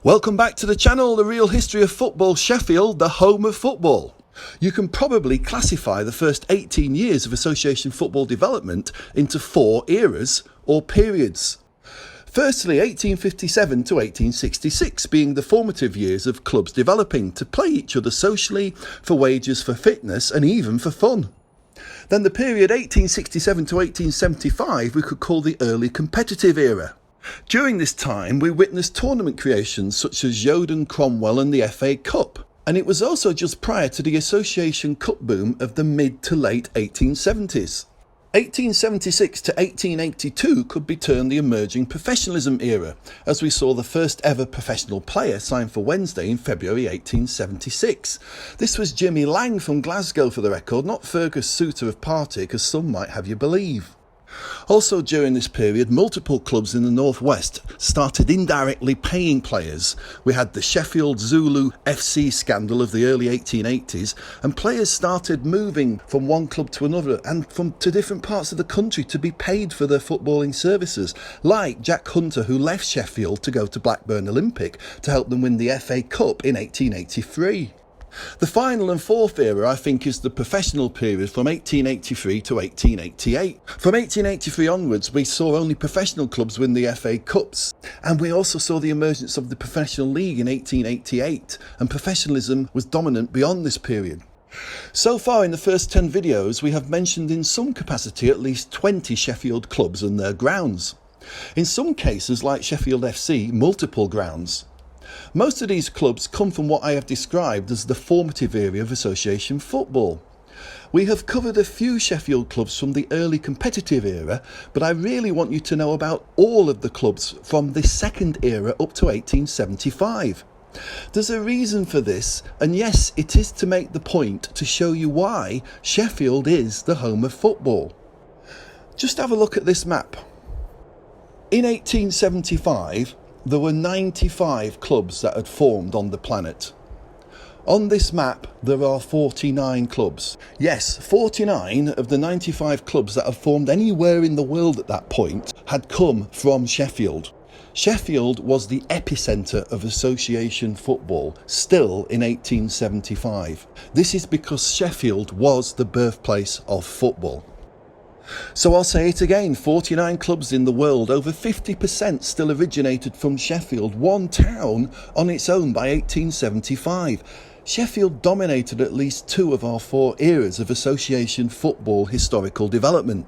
Welcome back to the channel, The Real History of Football, Sheffield, the home of football. You can probably classify the first 18 years of association football development into 4 eras or periods. Firstly, 1857 to 1866 being the formative years of clubs developing to play each other socially, for wages, for fitness and even for fun. Then the period 1867 to 1875 we could call the early competitive era. During this time we witnessed tournament creations such as Yoden, Cromwell and the FA Cup, and it was also just prior to the Association Cup boom of the mid to late 1870s. 1876 to 1882 could be termed the emerging professionalism era, as we saw the first ever professional player sign for Wednesday in February 1876. This was Jimmy Lang from Glasgow for the record, not Fergus Souter of Partick as some might have you believe. Also during this period, multiple clubs in the northwest started indirectly paying players. We had the Sheffield Zulu FC scandal of the early 1880s, and players started moving from one club to another and to different parts of the country to be paid for their footballing services, like Jack Hunter, who left Sheffield to go to Blackburn Olympic to help them win the FA Cup in 1883. The final and fourth era, I think, is the professional period from 1883 to 1888. From 1883 onwards, we saw only professional clubs win the FA Cups, and we also saw the emergence of the Professional League in 1888, and professionalism was dominant beyond this period. So far in the first 10 videos, we have mentioned in some capacity at least 20 Sheffield clubs and their grounds. In some cases, like Sheffield FC, multiple grounds. Most of these clubs come from what I have described as the formative era of association football. We have covered a few Sheffield clubs from the early competitive era, but I really want you to know about all of the clubs from the second era up to 1875. There's a reason for this, and yes, it is to make the point to show you why Sheffield is the home of football. Just have a look at this map. In 1875, there were 95 clubs that had formed on the planet. On this map, there are 49 clubs. Yes, 49 of the 95 clubs that have formed anywhere in the world at that point had come from Sheffield. Sheffield was the epicentre of association football, still in 1875. This is because Sheffield was the birthplace of football. So I'll say it again, 49 clubs in the world, over 50% still originated from Sheffield, one town on its own by 1875. Sheffield dominated at least 2 of our 4 eras of association football historical development.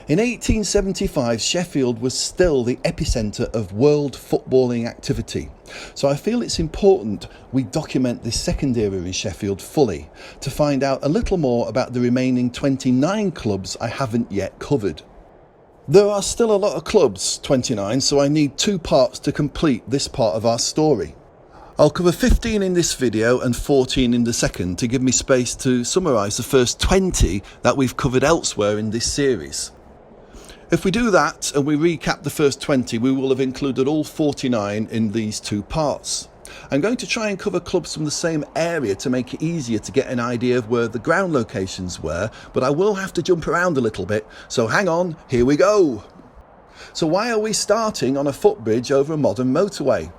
In 1875, Sheffield was still the epicentre of world footballing activity. So I feel it's important we document this second era in Sheffield fully to find out a little more about the remaining 29 clubs I haven't yet covered. There are still a lot of clubs, 29, so I need 2 parts to complete this part of our story. I'll cover 15 in this video and 14 in the second to give me space to summarise the first 20 that we've covered elsewhere in this series. If we do that and we recap the first 20, we will have included all 49 in these 2 parts. I'm going to try and cover clubs from the same area to make it easier to get an idea of where the ground locations were, but I will have to jump around a little bit, so hang on, here we go. So why are we starting on a footbridge over a modern motorway?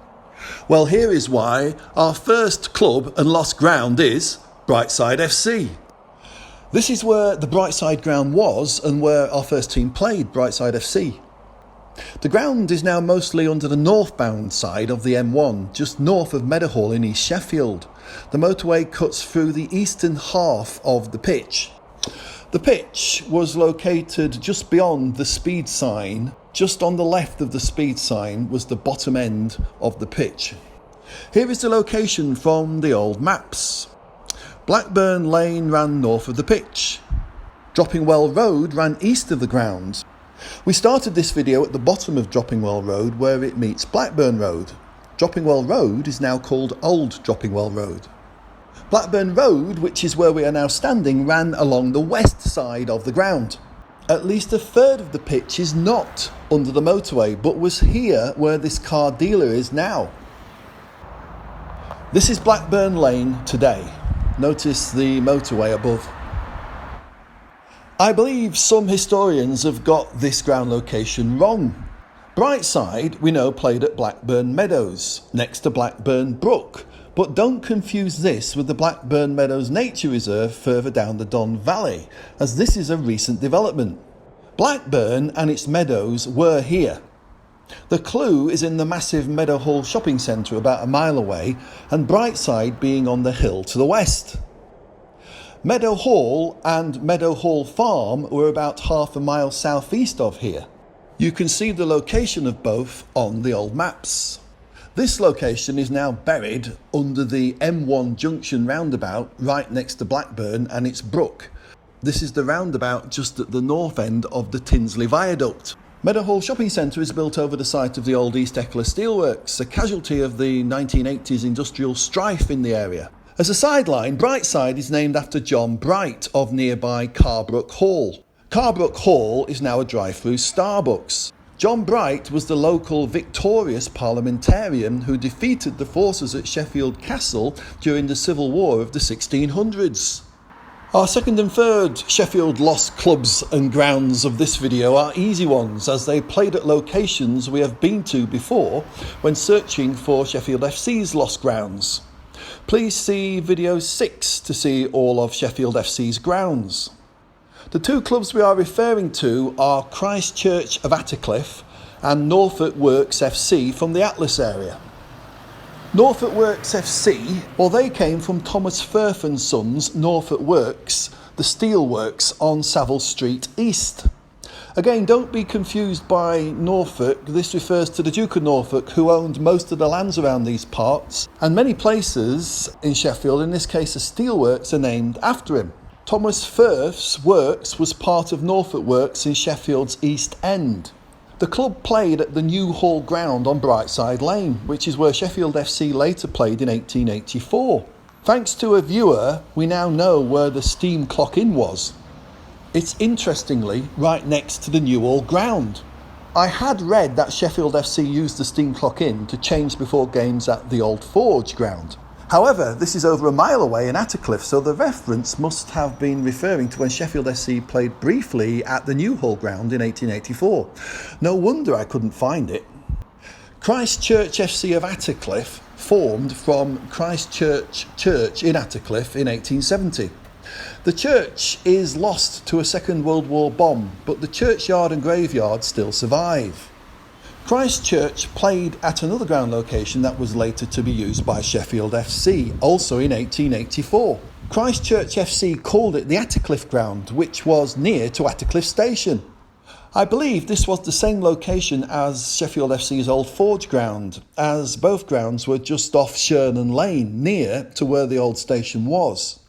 Well, here is why. Our first club and lost ground is Brightside FC. This is where the Brightside ground was and where our first team played, Brightside FC. The ground is now mostly under the northbound side of the M1, just north of Meadowhall in East Sheffield. The motorway cuts through the eastern half of the pitch. The pitch was located just beyond the speed sign. Just on the left of the speed sign was the bottom end of the pitch. Here is the location from the old maps. Blackburn Lane ran north of the pitch. Droppingwell Road ran east of the ground. We started this video at the bottom of Droppingwell Road where it meets Blackburn Road. Droppingwell Road is now called Old Droppingwell Road. Blackburn Road, which is where we are now standing, ran along the west side of the ground. At least a third of the pitch is not under the motorway, but was here where this car dealer is now. This is Blackburn Lane today. Notice the motorway above. I believe some historians have got this ground location wrong. Brightside, we know, played at Blackburn Meadows, next to Blackburn Brook, but don't confuse this with the Blackburn Meadows Nature Reserve further down the Don Valley, as this is a recent development. Blackburn and its meadows were here. The clue is in the massive Meadowhall shopping centre about a mile away, and Brightside being on the hill to the west. Meadowhall and Meadowhall Farm were about half a mile southeast of here. You can see the location of both on the old maps. This location is now buried under the M1 junction roundabout right next to Blackburn and its brook. This is the roundabout just at the north end of the Tinsley Viaduct. Meadowhall Shopping Centre is built over the site of the old East Eckler Steelworks, a casualty of the 1980s industrial strife in the area. As a sideline, Brightside is named after John Bright of nearby Carbrook Hall. Carbrook Hall is now a drive-through Starbucks. John Bright was the local victorious parliamentarian who defeated the forces at Sheffield Castle during the Civil War of the 1600s. Our second and third Sheffield lost clubs and grounds of this video are easy ones, as they played at locations we have been to before when searching for Sheffield FC's lost grounds. Please see video 6 to see all of Sheffield FC's grounds. The two clubs we are referring to are Christchurch of Attercliffe and Norfolk Works FC from the Atlas area. Norfolk Works FC, well, they came from Thomas Firth and Sons Norfolk Works, the steel works on Savile Street East. Again, don't be confused by Norfolk. This refers to the Duke of Norfolk, who owned most of the lands around these parts, and many places in Sheffield, in this case the steelworks, are named after him. Thomas Firth's works was part of Norfolk Works in Sheffield's East End. The club played at the New Hall ground on Brightside Lane, which is where Sheffield FC later played in 1884. Thanks to a viewer, we now know where the Steam Clock Inn was. It's interestingly right next to the New Hall ground. I had read that Sheffield FC used the Steam Clock Inn to change before games at the Old Forge ground. However, this is over a mile away in Attercliffe, so the reference must have been referring to when Sheffield FC played briefly at the New Hall ground in 1884. No wonder I couldn't find it. Christchurch FC of Attercliffe formed from Christchurch Church in Attercliffe in 1870. The church is lost to a Second World War bomb, but the churchyard and graveyard still survive. Christchurch played at another ground location that was later to be used by Sheffield FC, also in 1884. Christchurch FC called it the Attercliffe ground, which was near to Attercliffe Station. I believe this was the same location as Sheffield FC's Old Forge ground, as both grounds were just off Shernan Lane, near to where the old station was.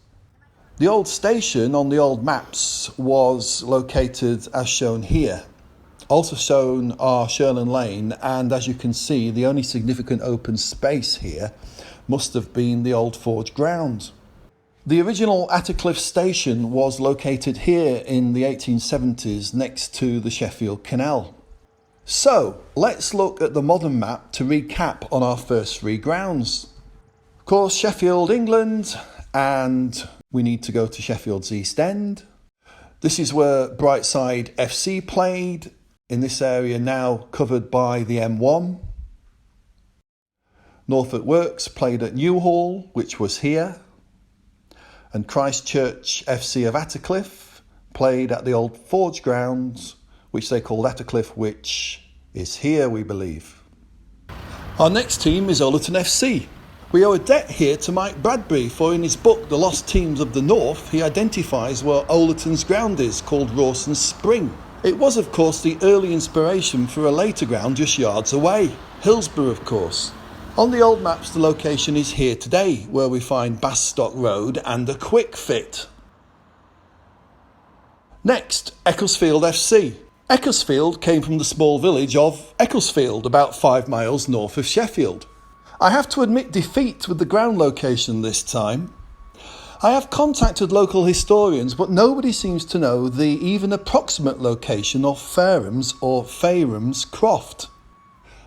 The old station on the old maps was located as shown here. Also shown are Shernan Lane, and as you can see, the only significant open space here must have been the Old Forge ground. The original Attercliffe station was located here in the 1870s next to the Sheffield Canal. So, let's look at the modern map to recap on our first three grounds. Of course, Sheffield, England, and we need to go to Sheffield's East End. This is where Brightside FC played, in this area now covered by the M1. Norfolk Works played at New Hall, which was here. And Christchurch FC of Attercliffe played at the Old Forge grounds, which they called Attercliffe, which is here, we believe. Our next team is Ollerton FC. We owe a debt here to Mike Bradbury, for in his book The Lost Teams of the North, he identifies where Ollerton's ground is, called Rawson Spring. It was, of course, the early inspiration for a later ground just yards away, Hillsborough, of course. On the old maps, the location is here today, where we find Bastock Road and a Quick Fit. Next, Ecclesfield FC. Ecclesfield came from the small village of Ecclesfield, about 5 miles north of Sheffield. I have to admit defeat with the ground location this time. I have contacted local historians, but nobody seems to know the even approximate location of Farehams or Farehams Croft.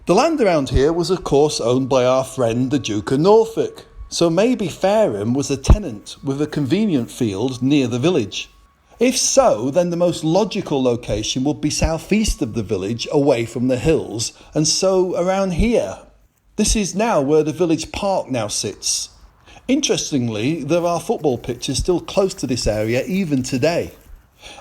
The land around here was of course owned by our friend the Duke of Norfolk, so maybe Fareham was a tenant with a convenient field near the village. If so, then the most logical location would be southeast of the village, away from the hills, and so around here. This is now where the village park now sits. Interestingly, there are football pitches still close to this area even today.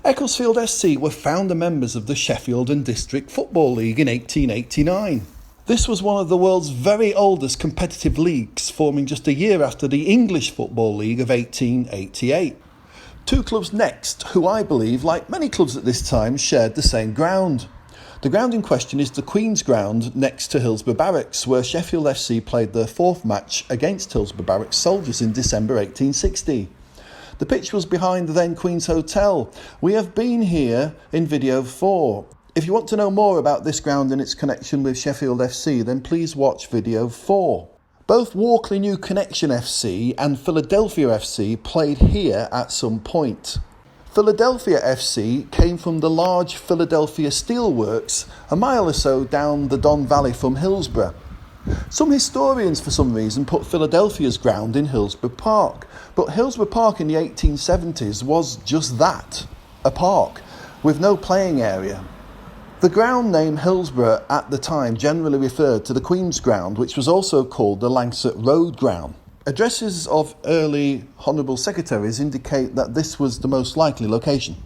Ecclesfield FC were founder members of the Sheffield and District Football League in 1889. This was one of the world's very oldest competitive leagues, forming just a year after the English Football League of 1888. Two clubs next, who I believe, like many clubs at this time, shared the same ground. The ground in question is the Queen's Ground next to Hillsborough Barracks, where Sheffield FC played their fourth match against Hillsborough Barracks soldiers in December 1860. The pitch was behind the then Queen's Hotel. We have been here in video 4. If you want to know more about this ground and its connection with Sheffield FC, then please watch video 4. Both Walkley New Connection FC and Philadelphia FC played here at some point. Philadelphia FC came from the large Philadelphia Steelworks, a mile or so down the Don Valley from Hillsborough. Some historians, for some reason, put Philadelphia's ground in Hillsborough Park, but Hillsborough Park in the 1870s was just that, a park, with no playing area. The ground name Hillsborough at the time generally referred to the Queen's Ground, which was also called the Lancet Road Ground. Addresses of early Honourable Secretaries indicate that this was the most likely location.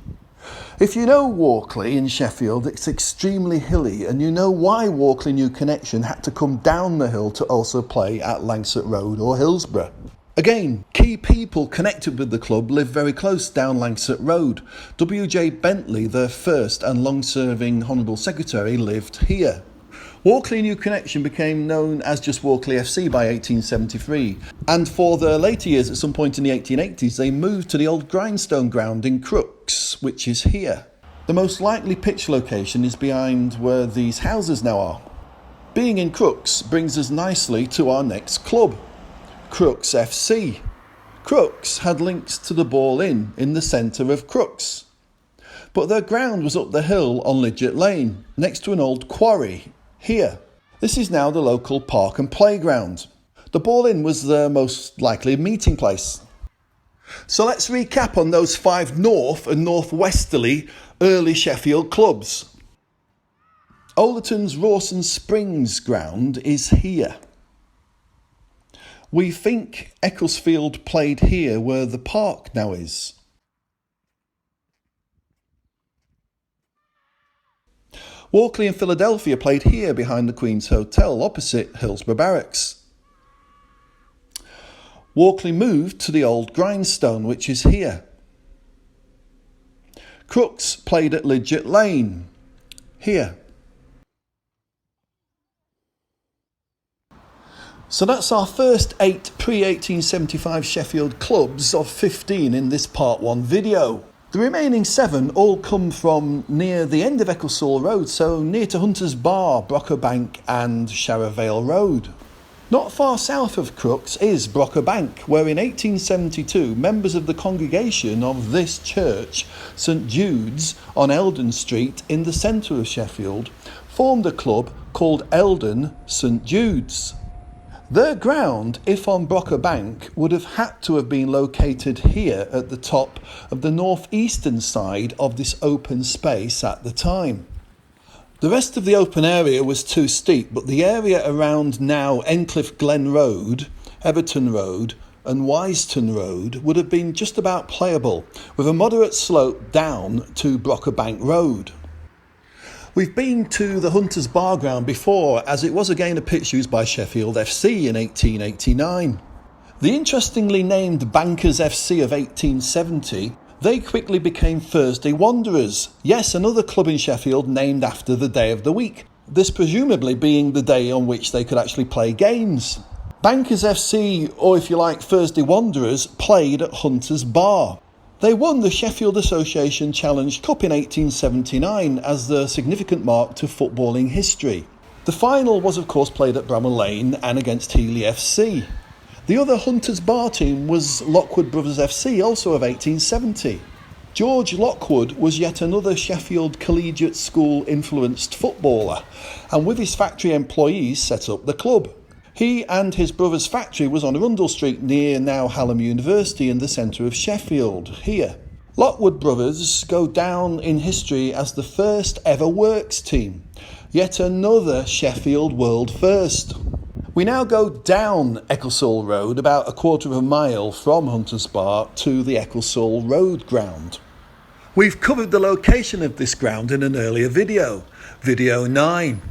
If you know Walkley in Sheffield, it's extremely hilly, and you know why Walkley New Connection had to come down the hill to also play at Lancet Road or Hillsborough. Again, key people connected with the club live very close down Lancet Road. W.J. Bentley, their first and long-serving Honourable Secretary, lived here. Walkley New Connection became known as just Walkley FC by 1873, and for their later years, at some point in the 1880s, they moved to the old Grindstone ground in Crooks, which is here. The most likely pitch location is behind where these houses now are. Being in Crooks brings us nicely to our next club, Crooks FC. Crooks had links to the Ball Inn in the centre of Crooks, but their ground was up the hill on Lidgett Lane, next to an old quarry. Here. This is now the local park and playground. The Ball Inn was their most likely meeting place. So let's recap on those 5 north and northwesterly early Sheffield clubs. Ollerton's Rawson Springs ground is here. We think Ecclesfield played here where the park now is. Walkley and Philadelphia played here behind the Queen's Hotel opposite Hillsborough Barracks. Walkley moved to the old Grindstone, which is here. Crooks played at Lidgett Lane, here. So that's our first 8 pre-1875 Sheffield clubs of 15 in this part 1 video. The remaining 7 all come from near the end of Ecclesall Road, so near to Hunter's Bar, Brockerbank and Sharravale Road. Not far south of Crooks is Brockerbank, where in 1872 members of the congregation of this church, St Jude's on Eldon Street in the centre of Sheffield, formed a club called Eldon St Jude's. Their ground, if on Brockerbank, would have had to have been located here at the top of the northeastern side of this open space at the time. The rest of the open area was too steep, but the area around now Encliffe Glen Road, Everton Road and Wiseton Road would have been just about playable, with a moderate slope down to Brockerbank Road. We've been to the Hunters Bar ground before, as it was again a pitch used by Sheffield FC in 1889. The interestingly named Bankers FC of 1870, they quickly became Thursday Wanderers. Yes, another club in Sheffield named after the day of the week, this presumably being the day on which they could actually play games. Bankers FC, or if you like Thursday Wanderers, played at Hunters Bar. They won the Sheffield Association Challenge Cup in 1879 as the significant mark to footballing history. The final was of course played at Bramall Lane and against Healy FC. The other Hunters Bar team was Lockwood Brothers FC, also of 1870. George Lockwood was yet another Sheffield collegiate school influenced footballer, and with his factory employees set up the club. He and his brother's factory was on Arundel Street near now Hallam University in the centre of Sheffield, here. Lockwood Brothers go down in history as the first ever works team. Yet another Sheffield world first. We now go down Ecclesall Road about a quarter of a mile from Hunters Bar to the Ecclesall Road ground. We've covered the location of this ground in an earlier video, video 9.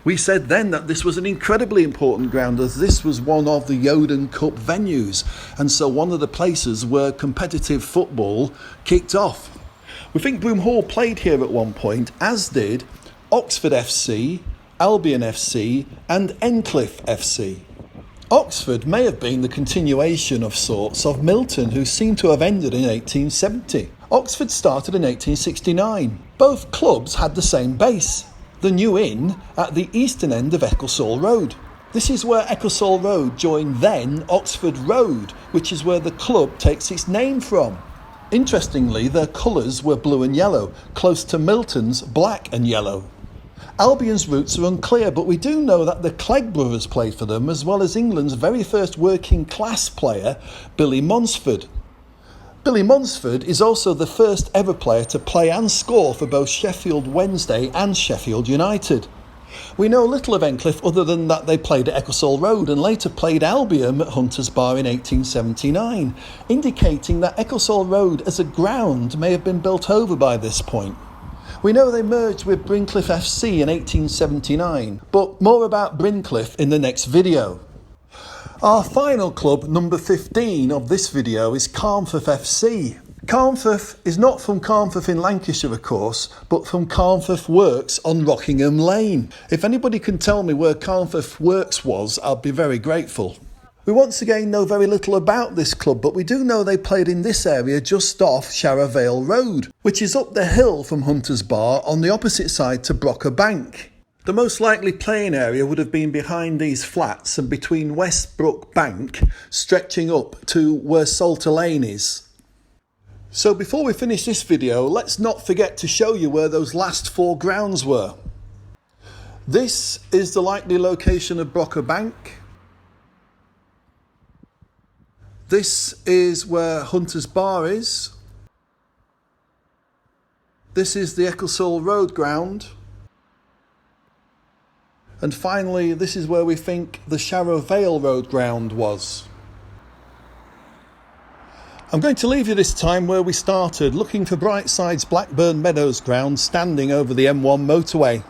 We said then that this was an incredibly important ground as this was one of the Yoden Cup venues and so one of the places where competitive football kicked off. We think Broom Hall played here at one point, as did Oxford FC, Albion FC and Encliffe FC. Oxford may have been the continuation of sorts of Milton, who seemed to have ended in 1870. Oxford started in 1869. Both clubs had the same base, the New Inn at the eastern end of Ecclesall Road. This is where Ecclesall Road joined then Oxford Road, which is where the club takes its name from. Interestingly, their colours were blue and yellow, close to Milton's black and yellow. Albion's roots are unclear, but we do know that the Clegg brothers played for them, as well as England's very first working class player, Billy Monsford. Billy Monsford is also the first ever player to play and score for both Sheffield Wednesday and Sheffield United. We know little of Encliffe other than that they played at Ecclesall Road and later played Albion at Hunters Bar in 1879, indicating that Ecclesall Road as a ground may have been built over by this point. We know they merged with Brincliffe FC in 1879, but more about Brincliffe in the next video. Our final club, number 15 of this video, is Carnforth FC. Carnforth is not from Carnforth in Lancashire, of course, but from Carnforth Works on Rockingham Lane. If anybody can tell me where Carnforth Works was, I'll be very grateful. We once again know very little about this club, but we do know they played in this area just off Sharrow Vale Road, which is up the hill from Hunters Bar on the opposite side to Brocker Bank. The most likely playing area would have been behind these flats and between Westbrook Bank, stretching up to where Salter Lane is. So before we finish this video, let's not forget to show you where those last 4 grounds were. This is the likely location of Brocker Bank. This is where Hunters Bar is. This is the Ecclesall Road ground. And finally, this is where we think the Sharrow Vale Road ground was. I'm going to leave you this time where we started, looking for Brightside's Blackburn Meadows ground standing over the M1 motorway.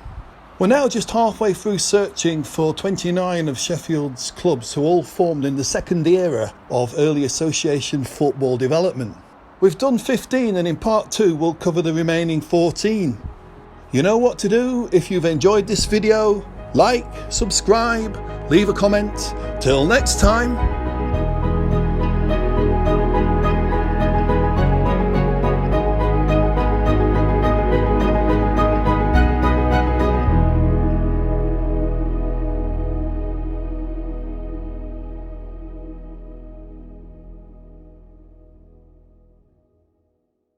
We're now just halfway through searching for 29 of Sheffield's clubs who all formed in the second era of early association football development. We've done 15 and in part 2 we'll cover the remaining 14. You know what to do if you've enjoyed this video. Like, subscribe, leave a comment. Till next time.